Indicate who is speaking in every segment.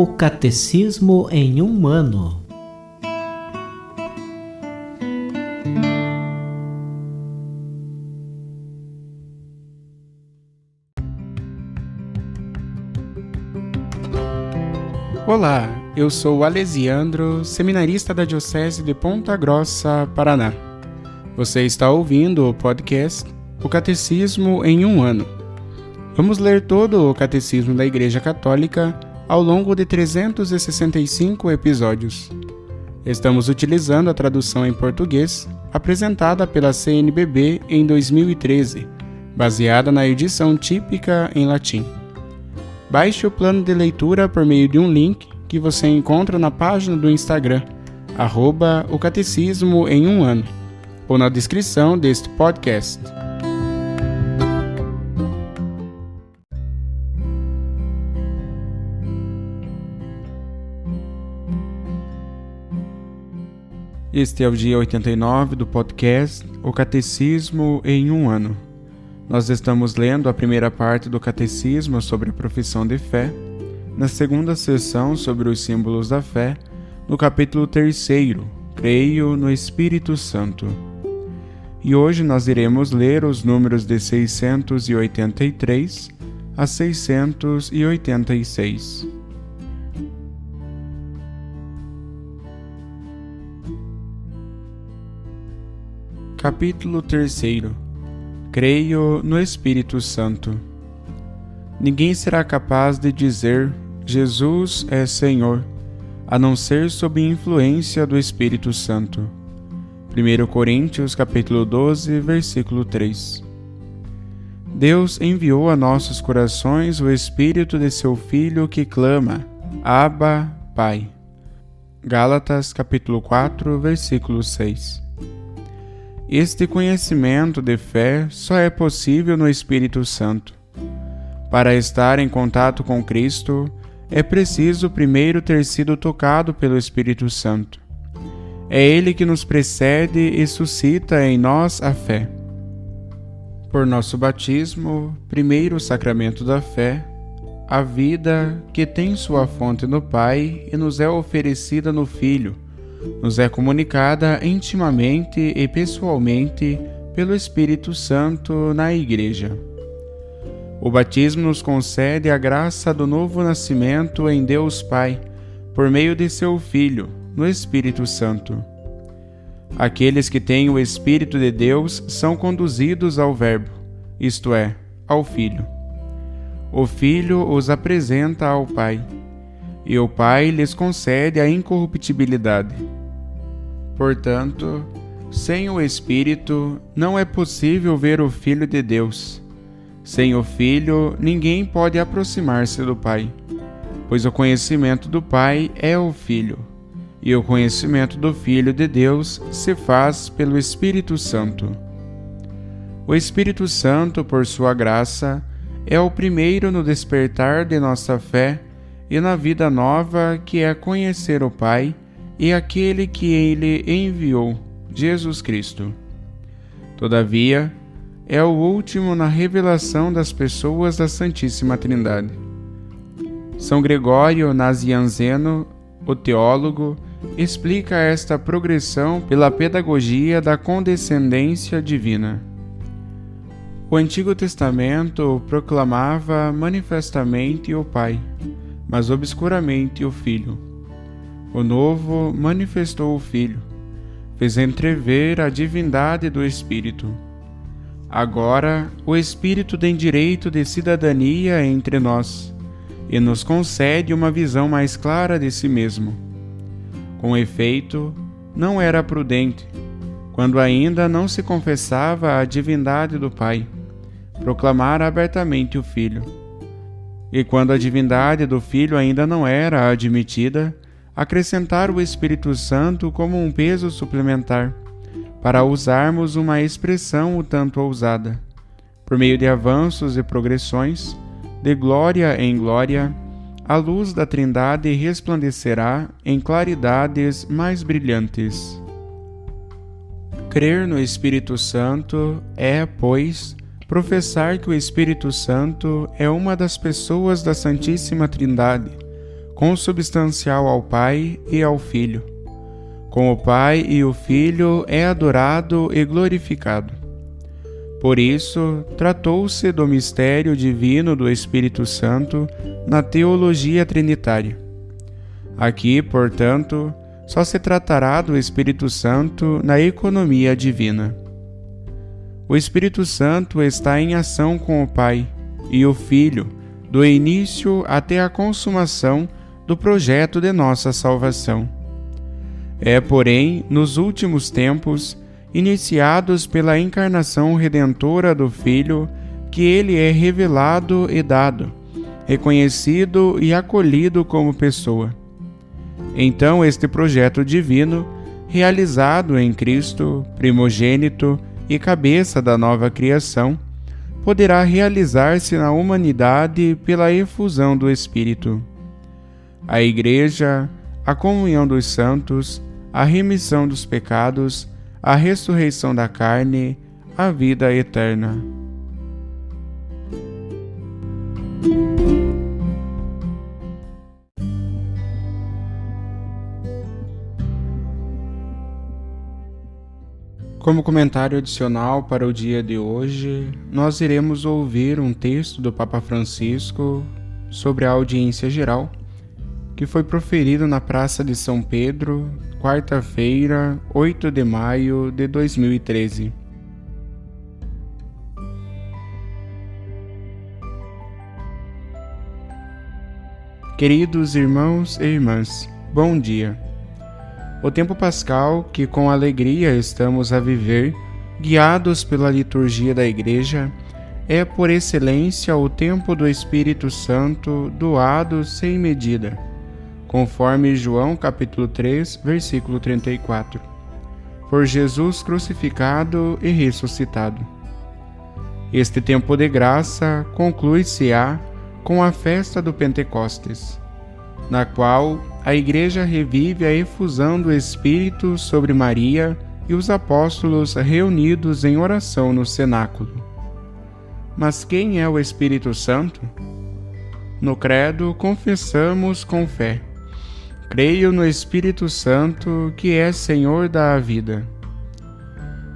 Speaker 1: O Catecismo em um ano.
Speaker 2: Olá, eu sou o Alesiandro, seminarista da Diocese de Ponta Grossa, Paraná. Você está ouvindo o podcast O Catecismo em um ano. Vamos ler todo o Catecismo da Igreja Católica ao longo de 365 episódios. Estamos utilizando a tradução em português apresentada pela CNBB em 2013, baseada na edição típica em latim. Baixe o plano de leitura por meio de um link que você encontra na página do Instagram, @o Catecismo em um ano, ou na descrição deste podcast. Este é o dia 89 do podcast O Catecismo em um ano. Nós estamos lendo a primeira parte do Catecismo sobre a profissão de fé, na segunda sessão sobre os símbolos da fé, no capítulo 3º, Creio no Espírito Santo. E hoje nós iremos ler os números de 683 a 686. Capítulo 3º. Creio no Espírito Santo. Ninguém será capaz de dizer Jesus é Senhor, a não ser sob influência do Espírito Santo. 1 Coríntios capítulo 12, versículo 3. Deus enviou a nossos corações o Espírito de seu Filho que clama, Abba, Pai. Gálatas capítulo 4, versículo 6. Este conhecimento de fé só é possível no Espírito Santo. Para estar em contato com Cristo, é preciso primeiro ter sido tocado pelo Espírito Santo. É Ele que nos precede e suscita em nós a fé. Por nosso batismo, primeiro sacramento da fé, a vida que tem sua fonte no Pai e nos é oferecida no Filho, nos é comunicada intimamente e pessoalmente pelo Espírito Santo na Igreja. O batismo nos concede a graça do novo nascimento em Deus Pai, por meio de seu Filho, no Espírito Santo. Aqueles que têm o Espírito de Deus são conduzidos ao Verbo, isto é, ao Filho. O Filho os apresenta ao Pai, e o Pai lhes concede a incorruptibilidade. Portanto, sem o Espírito, não é possível ver o Filho de Deus. Sem o Filho, ninguém pode aproximar-se do Pai, pois o conhecimento do Pai é o Filho, e o conhecimento do Filho de Deus se faz pelo Espírito Santo. O Espírito Santo, por sua graça, é o primeiro no despertar de nossa fé e na vida nova que é conhecer o Pai e aquele que Ele enviou, Jesus Cristo. Todavia, é o último na revelação das pessoas da Santíssima Trindade. São Gregório Nazianzeno, o teólogo, explica esta progressão pela pedagogia da condescendência divina. O Antigo Testamento proclamava manifestamente o Pai, mas obscuramente o Filho. O Novo manifestou o Filho, fez entrever a divindade do Espírito. Agora, o Espírito tem direito de cidadania entre nós e nos concede uma visão mais clara de si mesmo. Com efeito, não era prudente, quando ainda não se confessava a divindade do Pai, proclamar abertamente o Filho. E quando a divindade do Filho ainda não era admitida, acrescentar o Espírito Santo como um peso suplementar, para usarmos uma expressão um tanto ousada. Por meio de avanços e progressões, de glória em glória, a luz da Trindade resplandecerá em claridades mais brilhantes. Crer no Espírito Santo é, pois, professar que o Espírito Santo é uma das pessoas da Santíssima Trindade, consubstancial ao Pai e ao Filho. Com o Pai e o Filho é adorado e glorificado. Por isso, tratou-se do mistério divino do Espírito Santo na teologia trinitária. Aqui, portanto, só se tratará do Espírito Santo na economia divina. O Espírito Santo está em ação com o Pai e o Filho, do início até a consumação do projeto de nossa salvação. É, porém, nos últimos tempos, iniciados pela encarnação redentora do Filho, que ele é revelado e dado, reconhecido e acolhido como pessoa. Então, este projeto divino, realizado em Cristo, primogênito e cabeça da nova criação, poderá realizar-se na humanidade pela efusão do Espírito. A Igreja, a comunhão dos santos, a remissão dos pecados, a ressurreição da carne, a vida eterna. Como comentário adicional para o dia de hoje, nós iremos ouvir um texto do Papa Francisco sobre a audiência geral, que foi proferido na Praça de São Pedro, quarta-feira, 8 de maio de 2013. Queridos irmãos e irmãs, bom dia. O tempo pascal que com alegria estamos a viver, guiados pela liturgia da Igreja, é por excelência o tempo do Espírito Santo doado sem medida, conforme João capítulo 3, versículo 34, por Jesus crucificado e ressuscitado. Este tempo de graça conclui-se-á com a festa do Pentecostes, na qual a Igreja revive a efusão do Espírito sobre Maria e os apóstolos reunidos em oração no cenáculo. Mas quem é o Espírito Santo? No credo confessamos com fé: creio no Espírito Santo, que é Senhor da vida.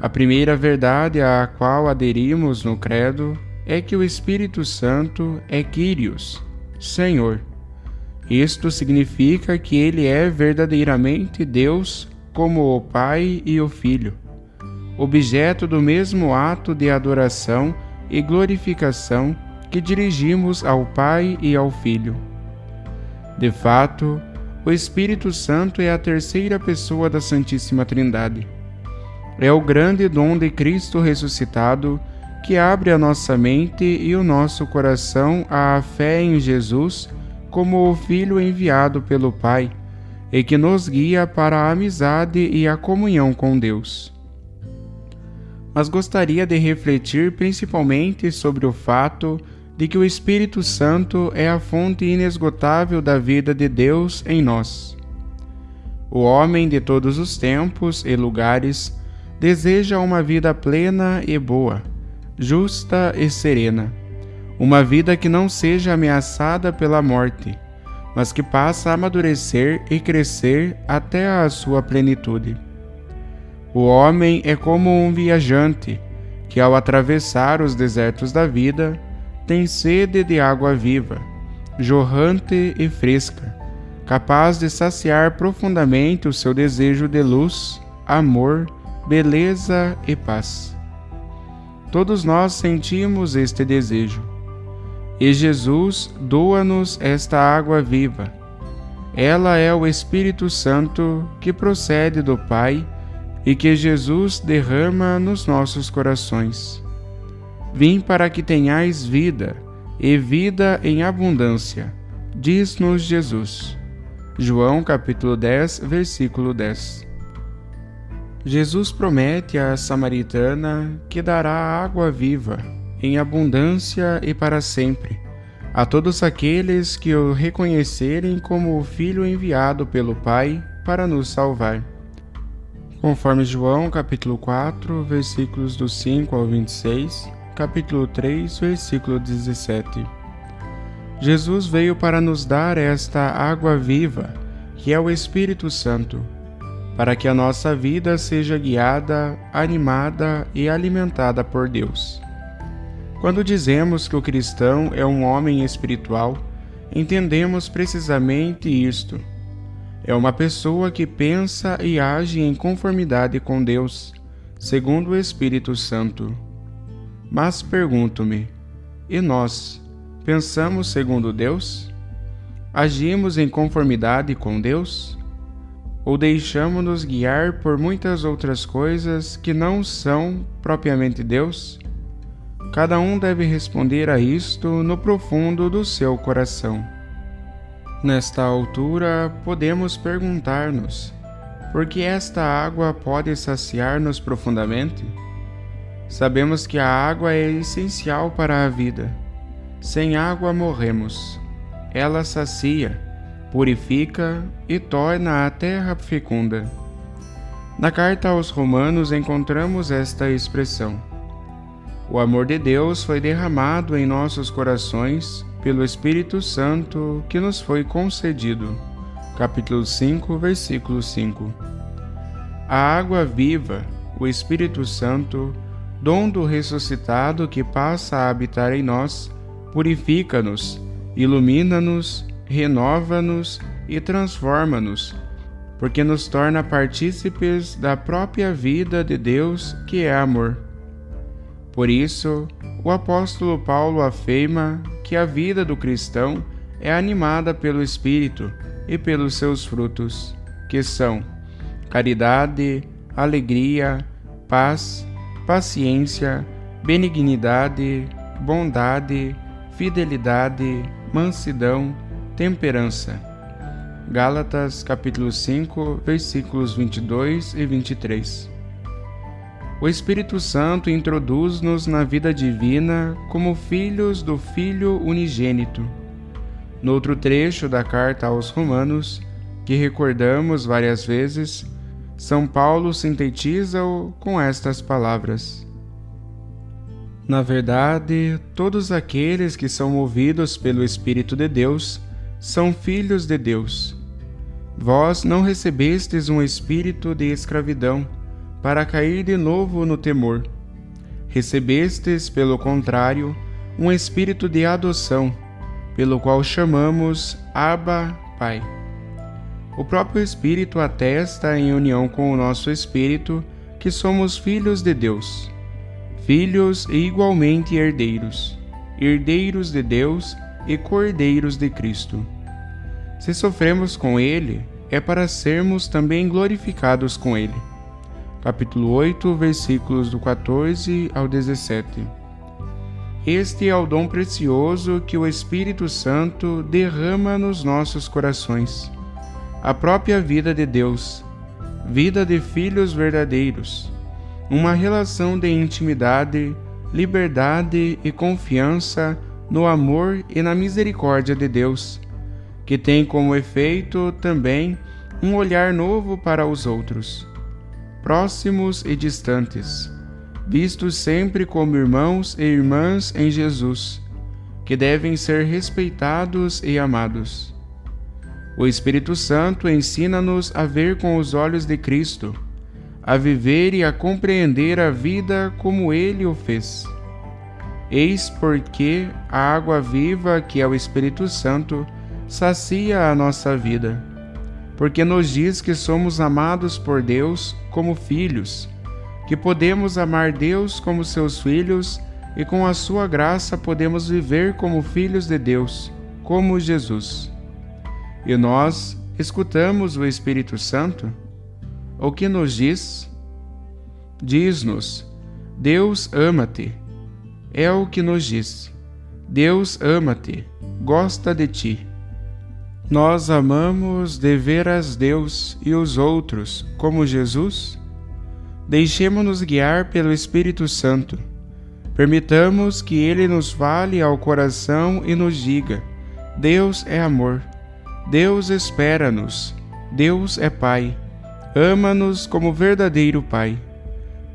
Speaker 2: A primeira verdade à qual aderimos no credo é que o Espírito Santo é Kyrios, Senhor. Isto significa que ele é verdadeiramente Deus, como o Pai e o Filho, objeto do mesmo ato de adoração e glorificação que dirigimos ao Pai e ao Filho. De fato, o Espírito Santo é a terceira pessoa da Santíssima Trindade. É o grande dom de Cristo ressuscitado que abre a nossa mente e o nosso coração à fé em Jesus como o Filho enviado pelo Pai, e que nos guia para a amizade e a comunhão com Deus. Mas gostaria de refletir principalmente sobre o fato de que o Espírito Santo é a fonte inesgotável da vida de Deus em nós. O homem de todos os tempos e lugares deseja uma vida plena e boa, justa e serena. Uma vida que não seja ameaçada pela morte, mas que passa a amadurecer e crescer até a sua plenitude. O homem é como um viajante que, ao atravessar os desertos da vida, tem sede de água viva, jorrante e fresca, capaz de saciar profundamente o seu desejo de luz, amor, beleza e paz. Todos nós sentimos este desejo. E Jesus doa-nos esta água viva. Ela é o Espírito Santo que procede do Pai e que Jesus derrama nos nossos corações. Vim para que tenhais vida, e vida em abundância, diz-nos Jesus. João capítulo 10, versículo 10. Jesus promete à samaritana que dará água viva, em abundância e para sempre, a todos aqueles que o reconhecerem como o Filho enviado pelo Pai para nos salvar. Conforme João, capítulo 4, versículos do 5 ao 26, capítulo 3, versículo 17. Jesus veio para nos dar esta água viva, que é o Espírito Santo, para que a nossa vida seja guiada, animada e alimentada por Deus. Quando dizemos que o cristão é um homem espiritual, entendemos precisamente isto. É uma pessoa que pensa e age em conformidade com Deus, segundo o Espírito Santo. Mas pergunto-me, e nós, pensamos segundo Deus? Agimos em conformidade com Deus? Ou deixamos-nos guiar por muitas outras coisas que não são propriamente Deus? Cada um deve responder a isto no profundo do seu coração. Nesta altura, podemos perguntar-nos: por que esta água pode saciar-nos profundamente? Sabemos que a água é essencial para a vida. Sem água morremos. Ela sacia, purifica e torna a terra fecunda. Na carta aos Romanos encontramos esta expressão: o amor de Deus foi derramado em nossos corações pelo Espírito Santo que nos foi concedido. Capítulo 5, versículo 5. A água viva, o Espírito Santo, dom do ressuscitado que passa a habitar em nós, purifica-nos, ilumina-nos, renova-nos e transforma-nos, porque nos torna partícipes da própria vida de Deus, que é amor. Por isso, o apóstolo Paulo afirma que a vida do cristão é animada pelo Espírito e pelos seus frutos, que são caridade, alegria, paz, paciência, benignidade, bondade, fidelidade, mansidão, temperança. Gálatas capítulo 5, versículos 22 e 23. O Espírito Santo introduz-nos na vida divina como filhos do Filho unigênito. No outro trecho da carta aos Romanos, que recordamos várias vezes, São Paulo sintetiza-o com estas palavras: na verdade, todos aqueles que são movidos pelo Espírito de Deus são filhos de Deus. Vós não recebestes um espírito de escravidão, para cair de novo no temor. Recebestes, pelo contrário, um espírito de adoção, pelo qual chamamos Abba, Pai. O próprio Espírito atesta, em união com o nosso espírito, que somos filhos de Deus, filhos e igualmente herdeiros, herdeiros de Deus e cordeiros de Cristo. Se sofremos com Ele, é para sermos também glorificados com Ele. Capítulo 8, versículos do 14 ao 17. Este é o dom precioso que o Espírito Santo derrama nos nossos corações, a própria vida de Deus, vida de filhos verdadeiros, uma relação de intimidade, liberdade e confiança no amor e na misericórdia de Deus, que tem como efeito também um olhar novo para os outros, próximos e distantes, vistos sempre como irmãos e irmãs em Jesus, que devem ser respeitados e amados. O Espírito Santo ensina-nos a ver com os olhos de Cristo, a viver e a compreender a vida como Ele o fez. Eis porque a água viva, que é o Espírito Santo, sacia a nossa vida, porque nos diz que somos amados por Deus como filhos, que podemos amar Deus como seus filhos e com a sua graça podemos viver como filhos de Deus, como Jesus. E nós escutamos o Espírito Santo? O que nos diz? Diz-nos: Deus ama-te. É o que nos diz. Deus ama-te, gosta de ti. Nós amamos deveras Deus e os outros, como Jesus? Deixemo-nos guiar pelo Espírito Santo. Permitamos que Ele nos fale ao coração e nos diga: Deus é amor, Deus espera-nos, Deus é Pai, ama-nos como verdadeiro Pai,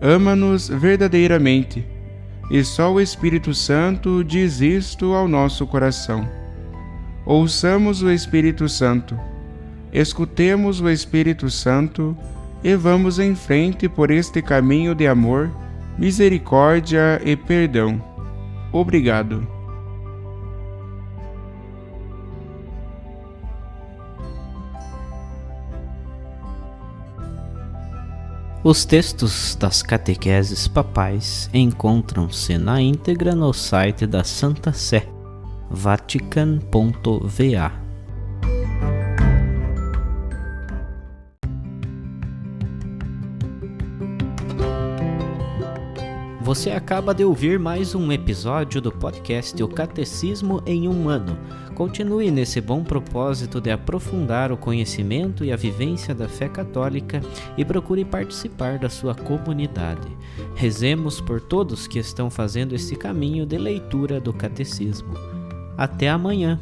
Speaker 2: ama-nos verdadeiramente, e só o Espírito Santo diz isto ao nosso coração. Ouçamos o Espírito Santo, escutemos o Espírito Santo e vamos em frente por este caminho de amor, misericórdia e perdão. Obrigado.
Speaker 1: Os textos das catequeses papais encontram-se na íntegra no site da Santa Sé, vatican.va. Você acaba de ouvir mais um episódio do podcast O Catecismo em um Ano. Continue nesse bom propósito de aprofundar o conhecimento e a vivência da fé católica e procure participar da sua comunidade. Rezemos por todos que estão fazendo esse caminho de leitura do Catecismo. Até amanhã!